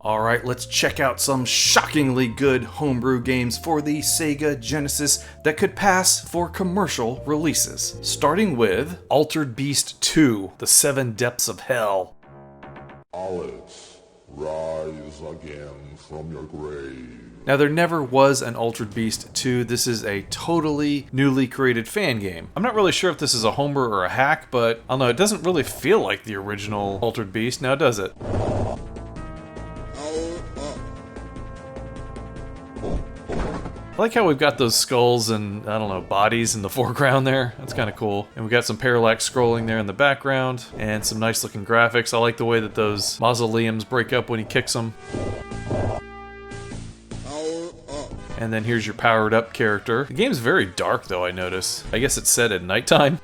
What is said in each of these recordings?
Alright, let's check out some shockingly good homebrew games for the Sega Genesis that could pass for commercial releases. Starting with Altered Beast 2, The Seven Depths of Hell. Alex, rise again from your grave. Now, there never was an Altered Beast 2. This is a totally newly created fan game. I'm not really sure if this is a homebrew or a hack, but I don't know, it doesn't really feel like the original Altered Beast, now does it? I like how we've got those skulls and, I don't know, bodies in the foreground there. That's kind of cool. And we got some parallax scrolling there in the background, and some nice looking graphics. I like the way that those mausoleums break up when he kicks them. And then here's your powered up character. The game's very dark though, I notice. I guess it's set at nighttime.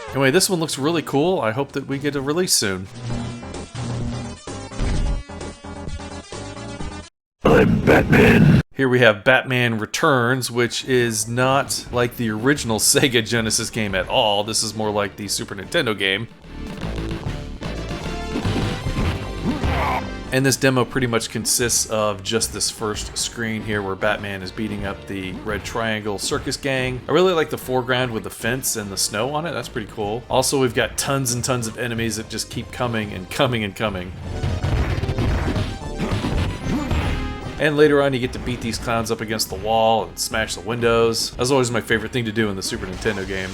Anyway, this one looks really cool. I hope that we get a release soon. I'm Batman. Here we have Batman Returns, which is not like the original Sega Genesis game at all. This is more like the Super Nintendo game. And this demo pretty much consists of just this first screen here where Batman is beating up the Red Triangle Circus Gang. I really like the foreground with the fence and the snow on it. That's pretty cool. Also, we've got tons and tons of enemies that just keep coming and coming and coming. And later on, you get to beat these clowns up against the wall and smash the windows. That's always my favorite thing to do in the Super Nintendo game.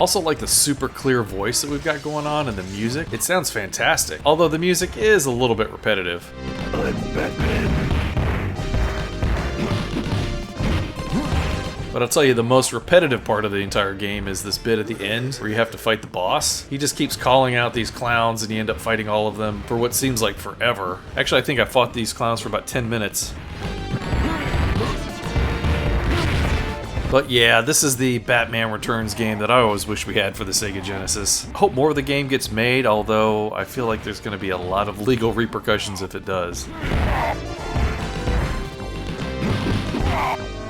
Also like the super clear voice that we've got going on and the music. It sounds fantastic, although the music is a little bit repetitive. I'm Batman. But I'll tell you, the most repetitive part of the entire game is this bit at the end where you have to fight the boss. He just keeps calling out these clowns and you end up fighting all of them for what seems like forever. Actually, I think I fought these clowns for about 10 minutes. But yeah, this is the Batman Returns game that I always wish we had for the Sega Genesis. I hope more of the game gets made, although I feel like there's going to be a lot of legal repercussions if it does.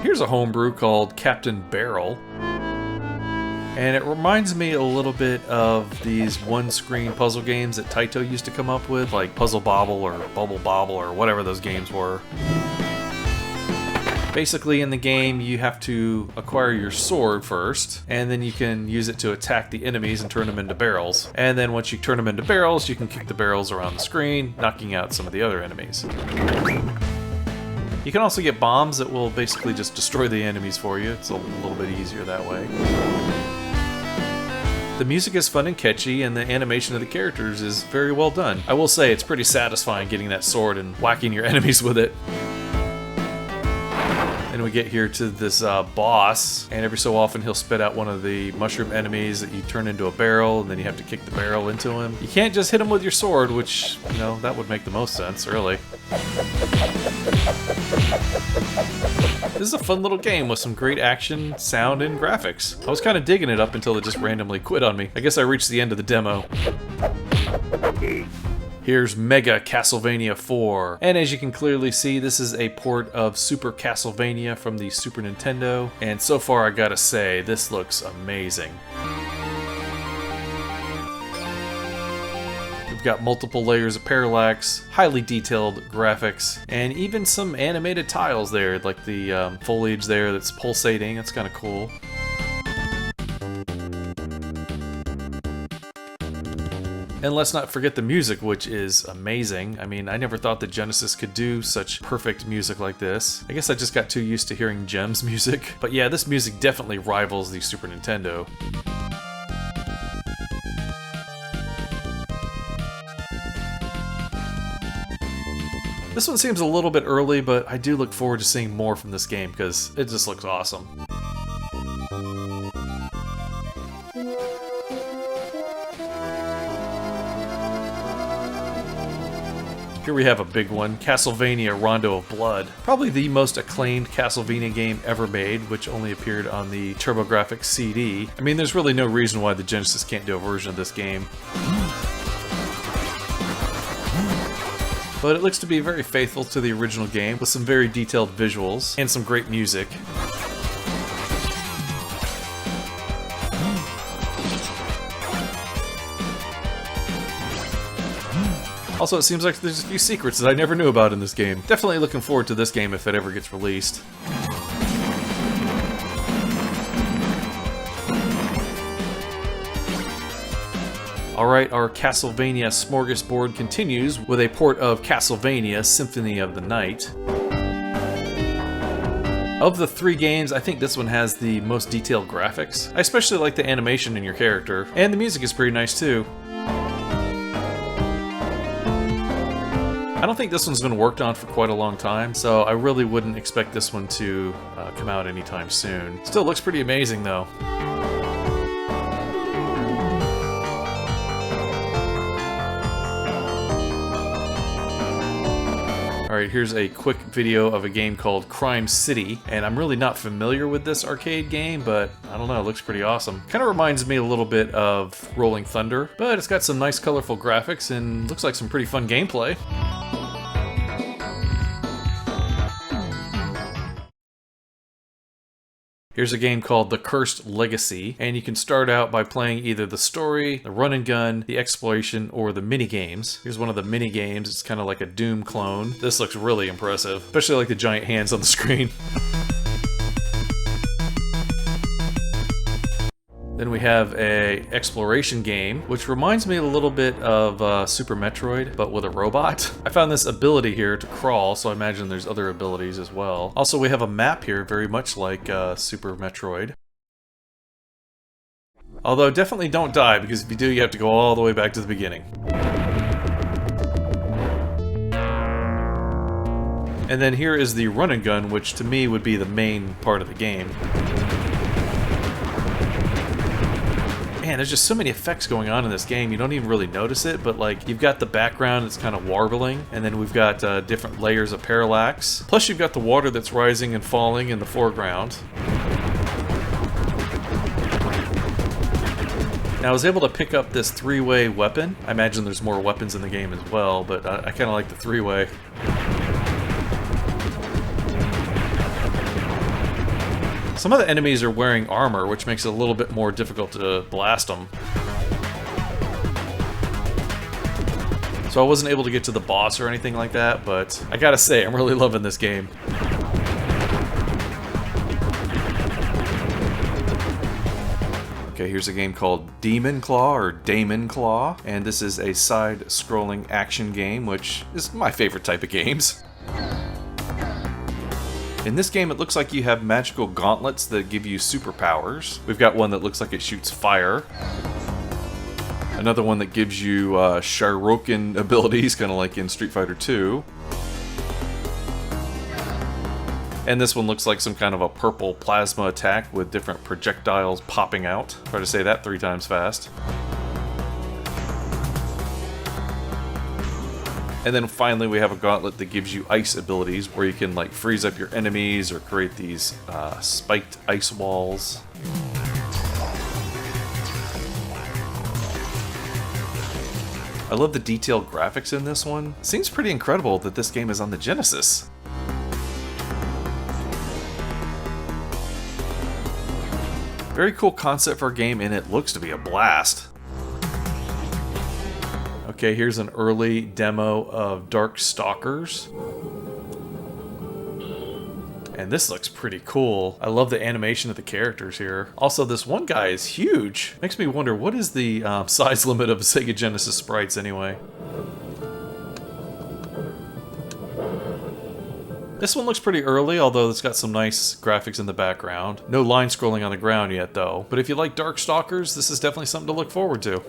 Here's a homebrew called Captain Barrel. And it reminds me a little bit of these one-screen puzzle games that Cito used to come up with, like Puzzle Bobble or Bubble Bobble or whatever those games were. Basically, in the game, you have to acquire your sword first, and then you can use it to attack the enemies and turn them into barrels. And then once you turn them into barrels, you can kick the barrels around the screen, knocking out some of the other enemies. You can also get bombs that will basically just destroy the enemies for you. It's a little bit easier that way. The music is fun and catchy, and the animation of the characters is very well done. I will say, it's pretty satisfying getting that sword and whacking your enemies with it. And we get here to this boss, and every so often he'll spit out one of the mushroom enemies that you turn into a barrel, and then you have to kick the barrel into him. You can't just hit him with your sword, which, you know, that would make the most sense, really. This is a fun little game with some great action, sound, and graphics. I was kind of digging it up until it just randomly quit on me. I guess I reached the end of the demo. Here's Mega Castlevania 4. And as you can clearly see, this is a port of Super Castlevania from the Super Nintendo. And so far, I gotta say, this looks amazing. We've got multiple layers of parallax, highly detailed graphics, and even some animated tiles there, like the foliage there that's pulsating. That's kind of cool. And let's not forget the music, which is amazing. I mean, I never thought that Genesis could do such perfect music like this. I guess I just got too used to hearing Gems music. But yeah, this music definitely rivals the Super Nintendo. This one seems a little bit early, but I do look forward to seeing more from this game because it just looks awesome. Here we have a big one, Castlevania Rondo of Blood. Probably the most acclaimed Castlevania game ever made, which only appeared on the TurboGrafx CD. I mean, there's really no reason why the Genesis can't do a version of this game. But it looks to be very faithful to the original game, with some very detailed visuals and some great music. Also, it seems like there's a few secrets that I never knew about in this game. Definitely looking forward to this game if it ever gets released. Alright, our Castlevania smorgasbord continues with a port of Castlevania Symphony of the Night. Of the 3 games, I think this one has the most detailed graphics. I especially like the animation in your character, and the music is pretty nice too. I don't think this one's been worked on for quite a long time, so I really wouldn't expect this one to come out anytime soon. Still looks pretty amazing though. Alright, here's a quick video of a game called Crime City, and I'm really not familiar with this arcade game, but I don't know, it looks pretty awesome. Kind of reminds me a little bit of Rolling Thunder, but it's got some nice colorful graphics and looks like some pretty fun gameplay. Here's a game called The Cursed Legacy, and you can start out by playing either the story, the run and gun, the exploration, or the mini-games. Here's one of the mini-games. It's kind of like a Doom clone. This looks really impressive, especially like the giant hands on the screen. Then we have a exploration game, which reminds me a little bit of Super Metroid, but with a robot. I found this ability here to crawl, so I imagine there's other abilities as well. Also, we have a map here, very much like Super Metroid. Although, definitely don't die, because if you do, you have to go all the way back to the beginning. And then here is the run and gun, which to me would be the main part of the game. Man, there's just so many effects going on in this game, you don't even really notice it, but like, you've got the background that's kind of warbling, and then we've got different layers of parallax. Plus you've got the water that's rising and falling in the foreground. Now I was able to pick up this 3-way weapon. I imagine there's more weapons in the game as well, but I kind of like the 3-way. Some of the enemies are wearing armor, which makes it a little bit more difficult to blast them. So I wasn't able to get to the boss or anything like that, but I gotta say, I'm really loving this game. Okay, here's a game called Demon Claw, or Damon Claw, and this is a side-scrolling action game, which is my favorite type of games. In this game, it looks like you have magical gauntlets that give you superpowers. We've got one that looks like it shoots fire. Another one that gives you Shuriken abilities, kind of like in Street Fighter 2. And this one looks like some kind of a purple plasma attack with different projectiles popping out. Try to say that 3 times fast. And then finally we have a gauntlet that gives you ice abilities where you can like freeze up your enemies or create these spiked ice walls. I love the detailed graphics in this one. It seems pretty incredible that this game is on the Genesis. Very cool concept for a game, and it looks to be a blast. Okay, here's an early demo of Darkstalkers. And this looks pretty cool. I love the animation of the characters here. Also, this one guy is huge. Makes me wonder, what is the size limit of Sega Genesis sprites anyway? This one looks pretty early, although it's got some nice graphics in the background. No line scrolling on the ground yet, though. But if you like Darkstalkers, this is definitely something to look forward to.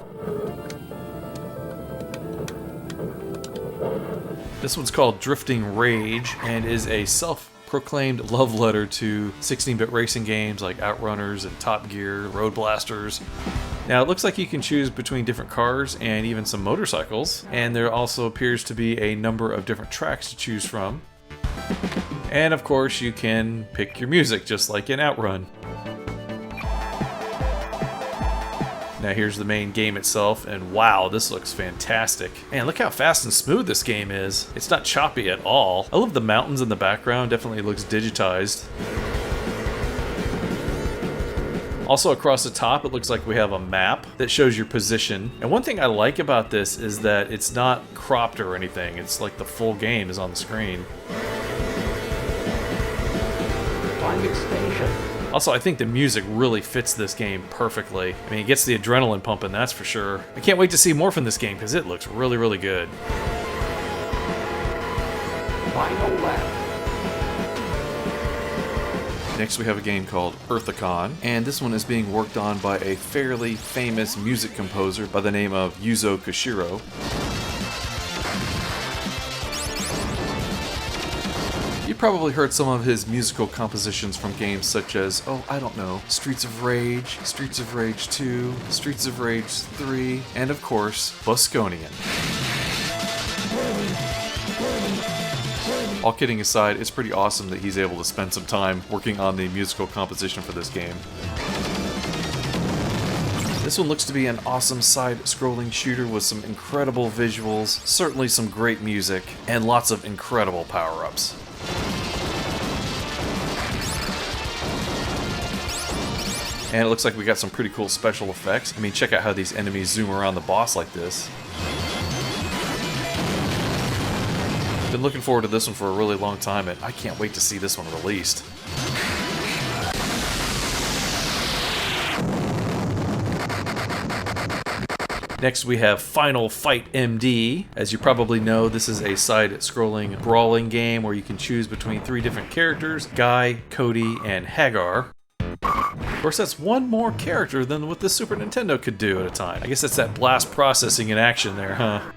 This one's called Drifting Rage, and is a self-proclaimed love letter to 16-bit racing games like Outrunners and Top Gear, Road Blasters. Now it looks like you can choose between different cars and even some motorcycles, and there also appears to be a number of different tracks to choose from. And of course you can pick your music just like in Outrun. Now here's the main game itself, and wow, this looks fantastic. Man, look how fast and smooth this game is. It's not choppy at all. I love the mountains in the background, definitely looks digitized. Also across the top, it looks like we have a map that shows your position. And one thing I like about this is that it's not cropped or anything. It's like the full game is on the screen. Finding station. Also, I think the music really fits this game perfectly. I mean, it gets the adrenaline pumping, that's for sure. I can't wait to see more from this game because it looks really, really good. Final lap. Next we have a game called Earthion, and this one is being worked on by a fairly famous music composer by the name of Yuzo Koshiro. You probably heard some of his musical compositions from games such as, oh, I don't know, Streets of Rage, Streets of Rage 2, Streets of Rage 3, and of course, Bosconian. All kidding aside, it's pretty awesome that he's able to spend some time working on the musical composition for this game. This one looks to be an awesome side-scrolling shooter with some incredible visuals, certainly some great music, and lots of incredible power-ups. And it looks like we got some pretty cool special effects. I mean, check out how these enemies zoom around the boss like this. Been looking forward to this one for a really long time, and I can't wait to see this one released. Next we have Final Fight MD. As you probably know, this is a side-scrolling brawling game where you can choose between 3 different characters, Guy, Cody, and Hagar. Of course, that's one more character than what the Super Nintendo could do at a time. I guess that's that blast processing in action there, huh?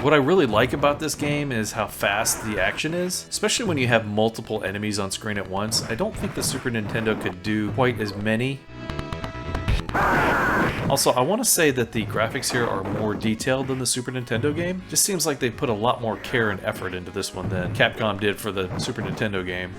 What I really like about this game is how fast the action is, especially when you have multiple enemies on screen at once. I don't think the Super Nintendo could do quite as many. Also, I want to say that the graphics here are more detailed than the Super Nintendo game. Just seems like they put a lot more care and effort into this one than Capcom did for the Super Nintendo game.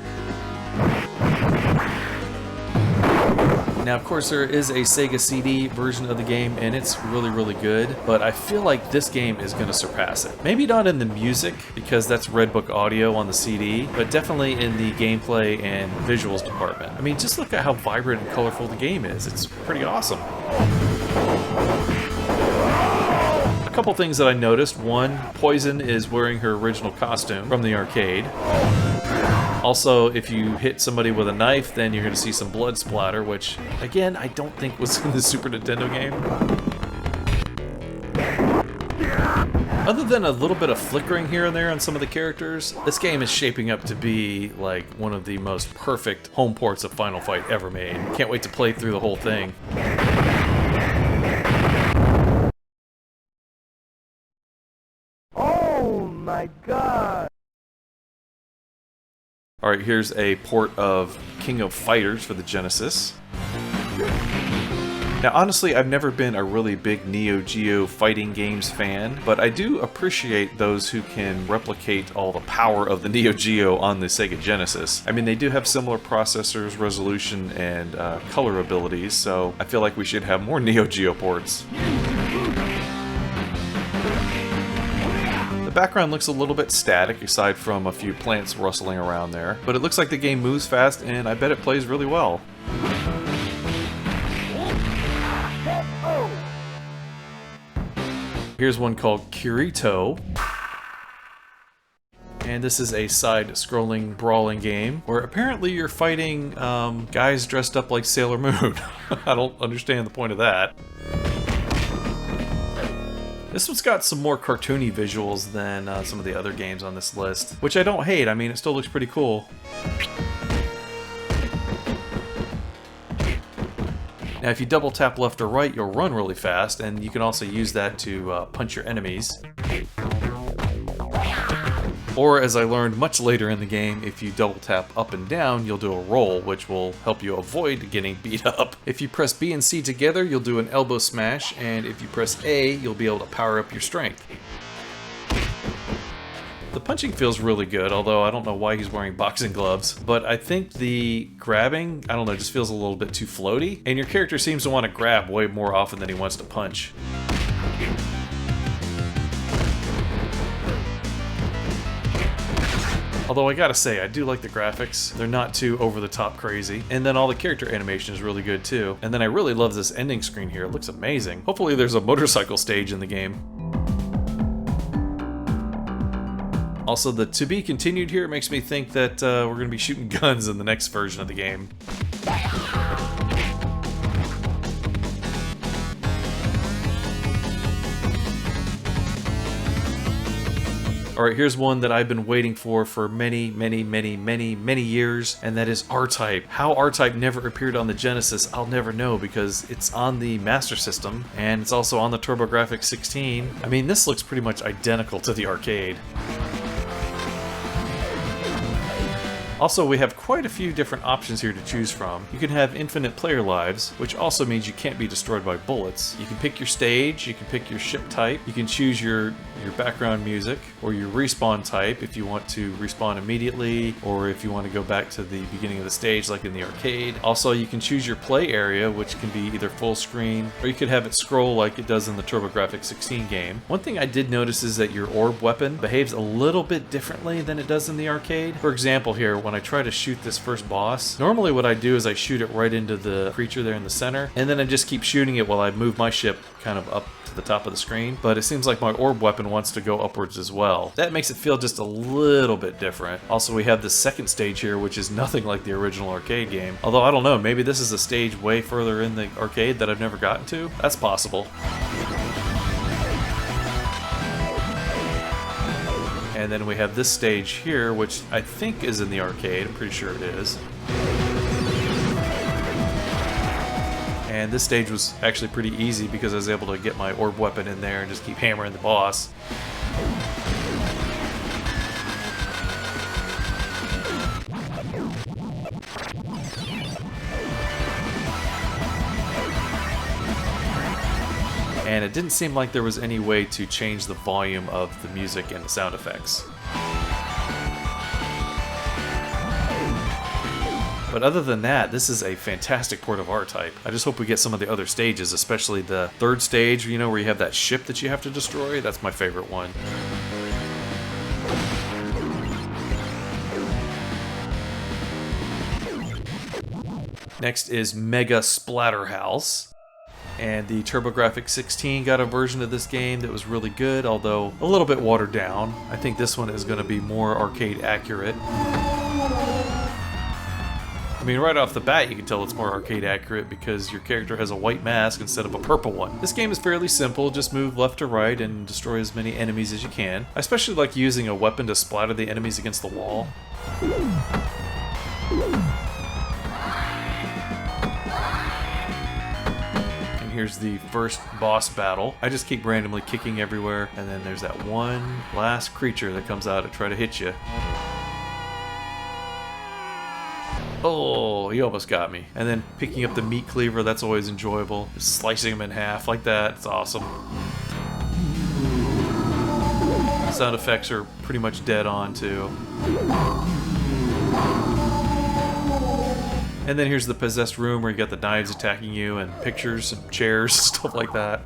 Now, of course, there is a Sega CD version of the game, and it's really, really good, but I feel like this game is going to surpass it. Maybe not in the music, because that's Redbook audio on the CD, but definitely in the gameplay and visuals department. I mean, just look at how vibrant and colorful the game is. It's pretty awesome. A couple things that I noticed. One, Poison is wearing her original costume from the arcade. Also, if you hit somebody with a knife, then you're going to see some blood splatter, which, again, I don't think was in the Super Nintendo game. Other than a little bit of flickering here and there on some of the characters, this game is shaping up to be like one of the most perfect home ports of Final Fight ever made. Can't wait to play through the whole thing. Oh my god! Alright, here's a port of King of Fighters for the Genesis. Now, honestly, I've never been a really big Neo Geo fighting games fan, but I do appreciate those who can replicate all the power of the Neo Geo on the Sega Genesis. I mean, they do have similar processors, resolution, and color abilities, so I feel like we should have more Neo Geo ports. The background looks a little bit static, aside from a few plants rustling around there, but it looks like the game moves fast, and I bet it plays really well. Here's one called Cito, and this is a side-scrolling brawling game where apparently you're fighting guys dressed up like Sailor Moon. I don't understand the point of that. This one's got some more cartoony visuals than some of the other games on this list, which I don't hate. I mean, it still looks pretty cool. Now, if you double tap left or right, you'll run really fast, and you can also use that to punch your enemies. Or, as I learned much later in the game, if you double tap up and down, you'll do a roll, which will help you avoid getting beat up. If you press B and C together, you'll do an elbow smash, and if you press A, you'll be able to power up your strength. The punching feels really good, although I don't know why he's wearing boxing gloves, but I think the grabbing, I don't know, just feels a little bit too floaty, and your character seems to want to grab way more often than he wants to punch. Although I gotta say, I do like the graphics. They're not too over-the-top crazy. And then all the character animation is really good too. And then I really love this ending screen here. It looks amazing. Hopefully there's a motorcycle stage in the game. Also, the to be continued here makes me think that we're going to be shooting guns in the next version of the game. Alright, here's one that I've been waiting for many years, and that is R-Type. How R-Type never appeared on the Genesis, I'll never know, because it's on the Master System, and it's also on the TurboGrafx 16. I mean, this looks pretty much identical to the arcade. Also, we have quite a few different options here to choose from. You can have infinite player lives, which also means you can't be destroyed by bullets. You can pick your stage, you can pick your ship type, you can choose your background music, or your respawn type if you want to respawn immediately, or if you want to go back to the beginning of the stage like in the arcade. Also, you can choose your play area, which can be either full screen, or you could have it scroll like it does in the TurboGrafx 16 game. One thing I did notice is that your orb weapon behaves a little bit differently than it does in the arcade. For example here, when I try to shoot this first boss, normally what I do is I shoot it right into the creature there in the center, and then I just keep shooting it while I move my ship kind of up to the top of the screen. But it seems like my orb weapon wants to go upwards as well. That makes it feel just a little bit different. Also, we have this second stage here, which is nothing like the original arcade game. Although, I don't know, maybe this is a stage way further in the arcade that I've never gotten to? That's possible. And then we have this stage here, which I think is in the arcade. I'm pretty sure it is. And this stage was actually pretty easy because I was able to get my orb weapon in there and just keep hammering the boss. And it didn't seem like there was any way to change the volume of the music and the sound effects. But other than that, this is a fantastic port of R-Type. I just hope we get some of the other stages, especially the third stage, you know, where you have that ship that you have to destroy. That's my favorite one. Next is Mega Splatterhouse. And the TurboGrafx 16 got a version of this game that was really good, although a little bit watered down. I think this one is going to be more arcade accurate. I mean, right off the bat, you can tell it's more arcade accurate because your character has a white mask instead of a purple one. This game is fairly simple, just move left to right and destroy as many enemies as you can. I especially like using a weapon to splatter the enemies against the wall. Here's the first boss battle. I just keep randomly kicking everywhere, and then there's that one last creature that comes out to try to hit you. Oh, he almost got me. And then picking up the meat cleaver, that's always enjoyable. Just slicing him in half like that, it's awesome. Sound effects are pretty much dead on too. And then here's the possessed room where you got the knives attacking you and pictures and chairs, stuff like that.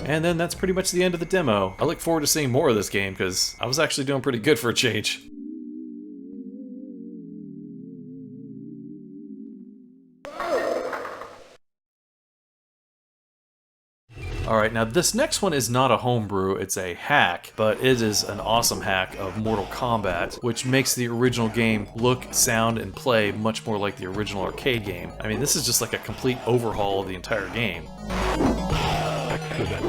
And then that's pretty much the end of the demo. I look forward to seeing more of this game because I was actually doing pretty good for a change. Alright, now this next one is not a homebrew, it's a hack, but it is an awesome hack of Mortal Kombat, which makes the original game look, sound, and play much more like the original arcade game. I mean, this is just like a complete overhaul of the entire game.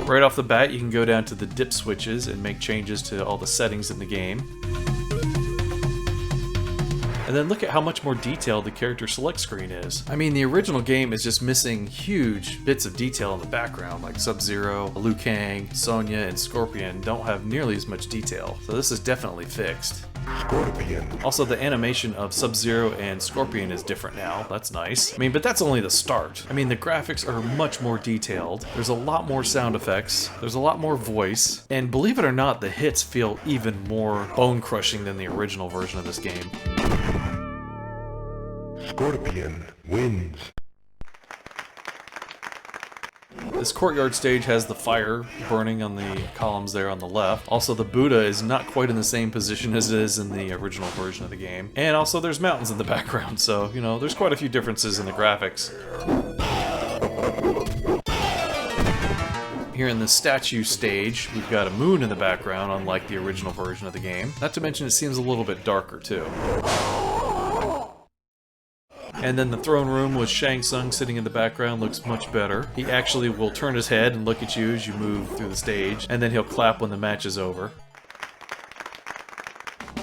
Right off the bat, you can go down to the dip switches and make changes to all the settings in the game. And then look at how much more detailed the character select screen is. I mean, the original game is just missing huge bits of detail in the background, like Sub-Zero, Liu Kang, Sonya, and Scorpion don't have nearly as much detail, so this is definitely fixed. Scorpion. Also, the animation of Sub-Zero and Scorpion is different now. That's nice. I mean, but that's only the start. I mean, the graphics are much more detailed. There's a lot more sound effects. There's a lot more voice. And believe it or not, the hits feel even more bone-crushing than the original version of this game. Scorpion wins. This courtyard stage has the fire burning on the columns there on the left. Also, the Buddha is not quite in the same position as it is in the original version of the game. And also, there's mountains in the background, so, you know, there's quite a few differences in the graphics. Here in the statue stage, we've got a moon in the background, unlike the original version of the game. Not to mention, it seems a little bit darker, too. And then the throne room with Shang Tsung sitting in the background looks much better. He actually will turn his head and look at you as you move through the stage, and then he'll clap when the match is over.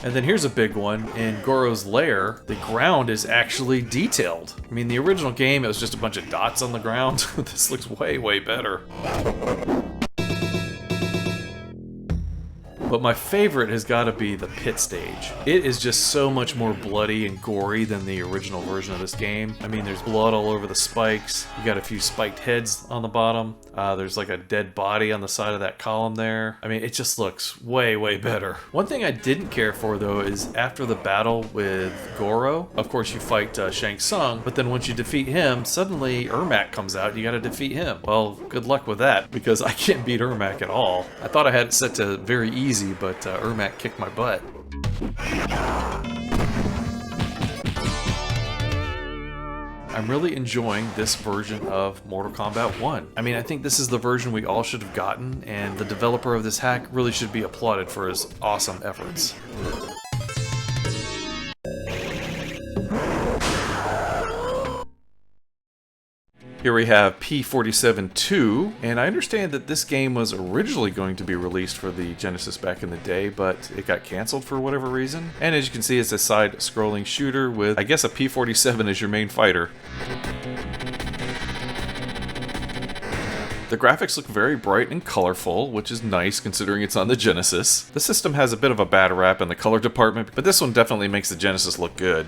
And then here's a big one. In Goro's lair, the ground is actually detailed. I mean, the original game, it was just a bunch of dots on the ground. This looks way, way better. But my favorite has got to be the pit stage. It is just so much more bloody and gory than the original version of this game. I mean, there's blood all over the spikes. You got a few spiked heads on the bottom. There's like a dead body on the side of that column there. I mean, it just looks way, way better. One thing I didn't care for, though, is after the battle with Goro, of course you fight Shang Tsung, but then once you defeat him, suddenly Ermac comes out and you gotta defeat him. Well, good luck with that, because I can't beat Ermac at all. I thought I had it set to very easy, but Ermac kicked my butt. I'm really enjoying this version of Mortal Kombat 1. I mean, I think this is the version we all should have gotten, and the developer of this hack really should be applauded for his awesome efforts. Here we have P47-2, and I understand that this game was originally going to be released for the Genesis back in the day, but it got canceled for whatever reason. And as you can see, it's a side-scrolling shooter with, I guess, a P47 as your main fighter. The graphics look very bright and colorful, which is nice considering it's on the Genesis. The system has a bit of a bad rap in the color department, but this one definitely makes the Genesis look good.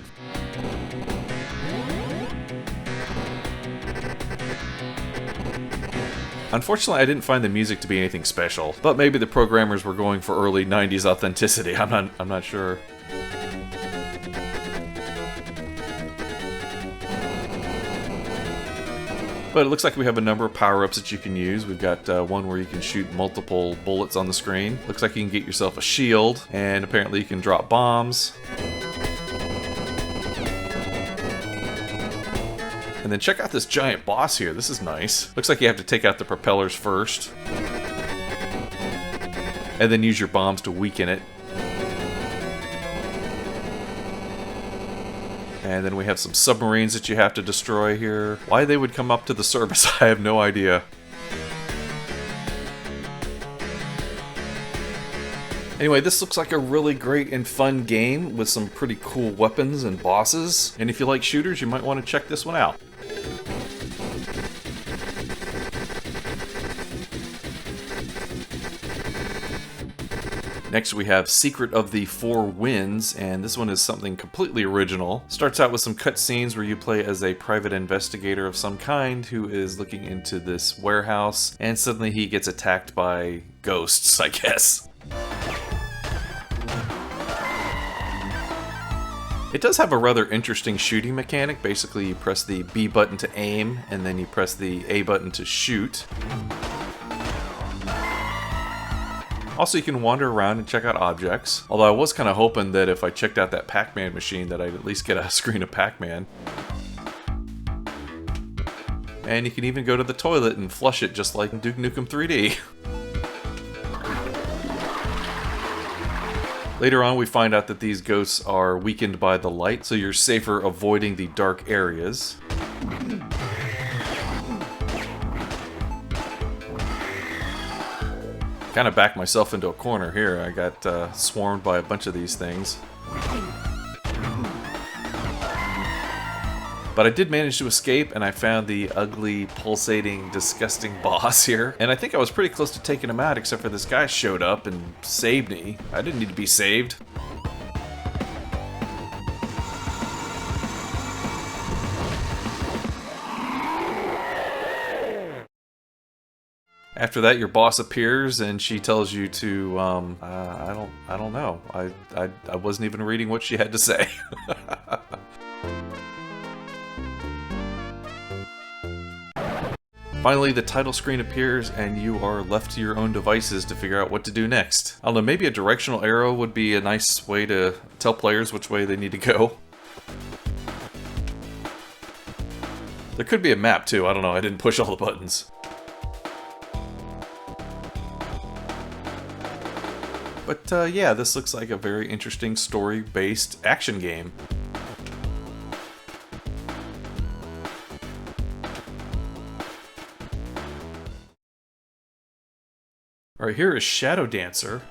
Unfortunately, I didn't find the music to be anything special, but maybe the programmers were going for early 90s authenticity. I'm not sure. But it looks like we have a number of power-ups that you can use. We've got one where you can shoot multiple bullets on the screen. Looks like you can get yourself a shield, and apparently you can drop bombs. And then check out this giant boss here. This is nice. Looks like you have to take out the propellers first, and then use your bombs to weaken it. And then we have some submarines that you have to destroy here. Why they would come up to the surface, I have no idea. Anyway, this looks like a really great and fun game with some pretty cool weapons and bosses. And if you like shooters, you might want to check this one out. Next we have Secret of the Four Winds, and this one is something completely original. Starts out with some cutscenes where you play as a private investigator of some kind who is looking into this warehouse, and suddenly he gets attacked by ghosts, I guess. It does have a rather interesting shooting mechanic. Basically, you press the B button to aim, and then you press the A button to shoot. Also, you can wander around and check out objects. Although I was kind of hoping that if I checked out that Pac-Man machine that I'd at least get a screen of Pac-Man. And you can even go to the toilet and flush it just like in Duke Nukem 3D. Later on, we find out that these ghosts are weakened by the light, so you're safer avoiding the dark areas. Kind of backed myself into a corner here. I got swarmed by a bunch of these things. But I did manage to escape, and I found the ugly, pulsating, disgusting boss here. And I think I was pretty close to taking him out, except for this guy showed up and saved me. I didn't need to be saved. After that, your boss appears, and she tells you to, I don't know. I wasn't even reading what she had to say. Finally, the title screen appears and you are left to your own devices to figure out what to do next. I don't know, maybe a directional arrow would be a nice way to tell players which way they need to go. There could be a map too, I don't know, I didn't push all the buttons. But yeah, this looks like a very interesting story-based action game. Alright, here is Shadow Dancer.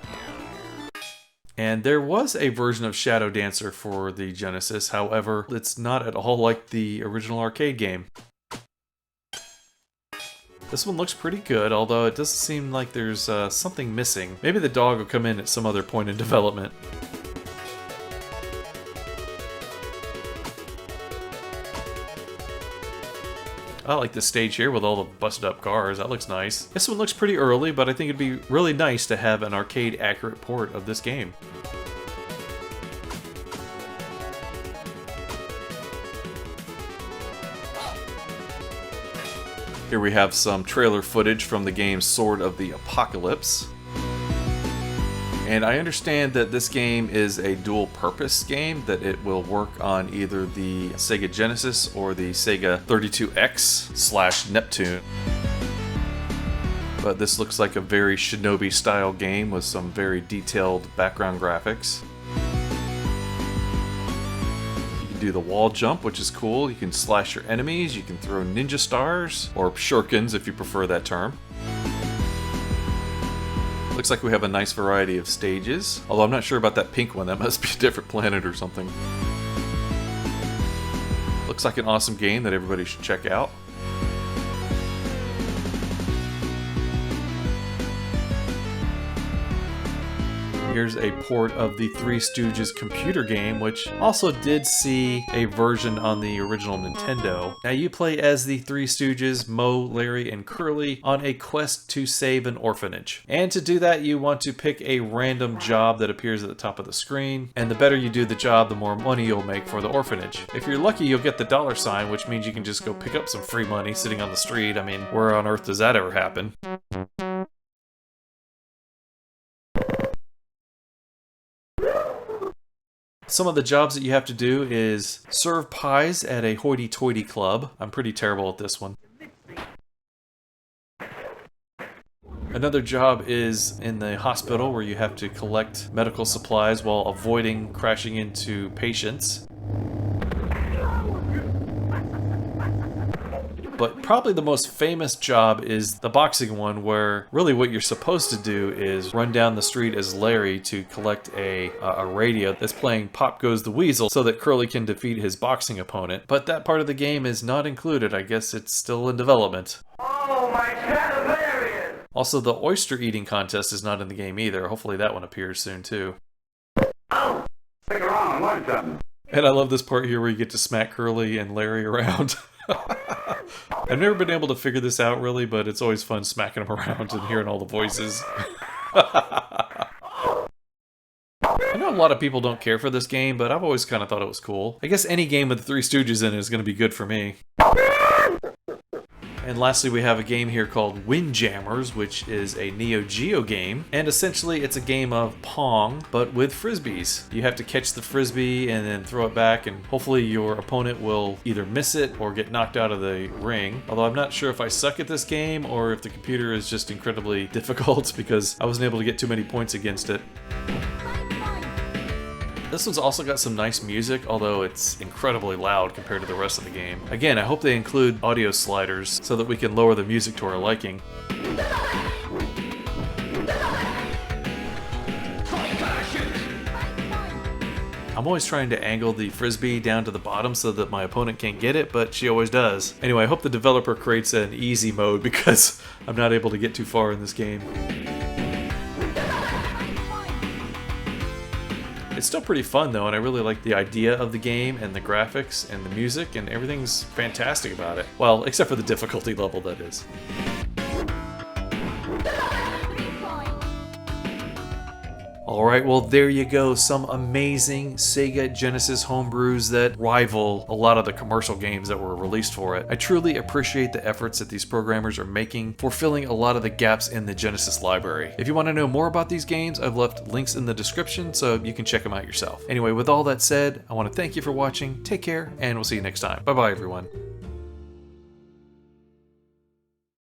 And there was a version of Shadow Dancer for the Genesis, however, it's not at all like the original arcade game. This one looks pretty good, although it doesn't seem like there's something missing. Maybe the dog will come in at some other point in development. I like this stage here with all the busted up cars. That looks nice. This one looks pretty early, but I think it'd be really nice to have an arcade accurate port of this game. Here we have some trailer footage from the game Sword of the Apocalypse. And I understand that this game is a dual-purpose game, that it will work on either the Sega Genesis or the Sega 32X/Neptune. But this looks like a very Shinobi-style game with some very detailed background graphics. You can do the wall jump, which is cool. You can slash your enemies, you can throw ninja stars, or shurikens if you prefer that term. Looks like we have a nice variety of stages, although I'm not sure about that pink one. That must be a different planet or something. Looks like an awesome game that everybody should check out. Here's a port of the Three Stooges computer game, which also did see a version on the original Nintendo. Now you play as the Three Stooges, Moe, Larry, and Curly on a quest to save an orphanage. And to do that, you want to pick a random job that appears at the top of the screen, and the better you do the job, the more money you'll make for the orphanage. If you're lucky, you'll get the $, which means you can just go pick up some free money sitting on the street. I mean, where on earth does that ever happen? Some of the jobs that you have to do is serve pies at a hoity-toity club. I'm pretty terrible at this one. Another job is in the hospital where you have to collect medical supplies while avoiding crashing into patients. But probably the most famous job is the boxing one, where really what you're supposed to do is run down the street as Larry to collect a radio that's playing Pop Goes the Weasel so that Curly can defeat his boxing opponent. But that part of the game is not included. I guess it's still in development. Oh, my Castlevania! Also, the oyster eating contest is not in the game either. Hopefully that one appears soon too. Oh! Stick around, learn something. And I love this part here where you get to smack Curly and Larry around. I've never been able to figure this out really, but it's always fun smacking them around and hearing all the voices. I know a lot of people don't care for this game, but I've always kind of thought it was cool. I guess any game with the Three Stooges in it is going to be good for me. And lastly, we have a game here called Windjammers, which is a Neo Geo game. And essentially, it's a game of Pong, but with frisbees. You have to catch the frisbee and then throw it back, and hopefully your opponent will either miss it or get knocked out of the ring. Although I'm not sure if I suck at this game or if the computer is just incredibly difficult because I wasn't able to get too many points against it. This one's also got some nice music, although it's incredibly loud compared to the rest of the game. Again, I hope they include audio sliders so that we can lower the music to our liking. I'm always trying to angle the frisbee down to the bottom so that my opponent can't get it, but she always does. Anyway, I hope the developer creates an easy mode because I'm not able to get too far in this game. It's still pretty fun though, and I really like the idea of the game and the graphics and the music, and everything's fantastic about it. Well, except for the difficulty level, that is. Alright, well there you go. Some amazing Sega Genesis homebrews that rival a lot of the commercial games that were released for it. I truly appreciate the efforts that these programmers are making for filling a lot of the gaps in the Genesis library. If you want to know more about these games, I've left links in the description so you can check them out yourself. Anyway, with all that said, I want to thank you for watching, take care, and we'll see you next time. Bye bye everyone.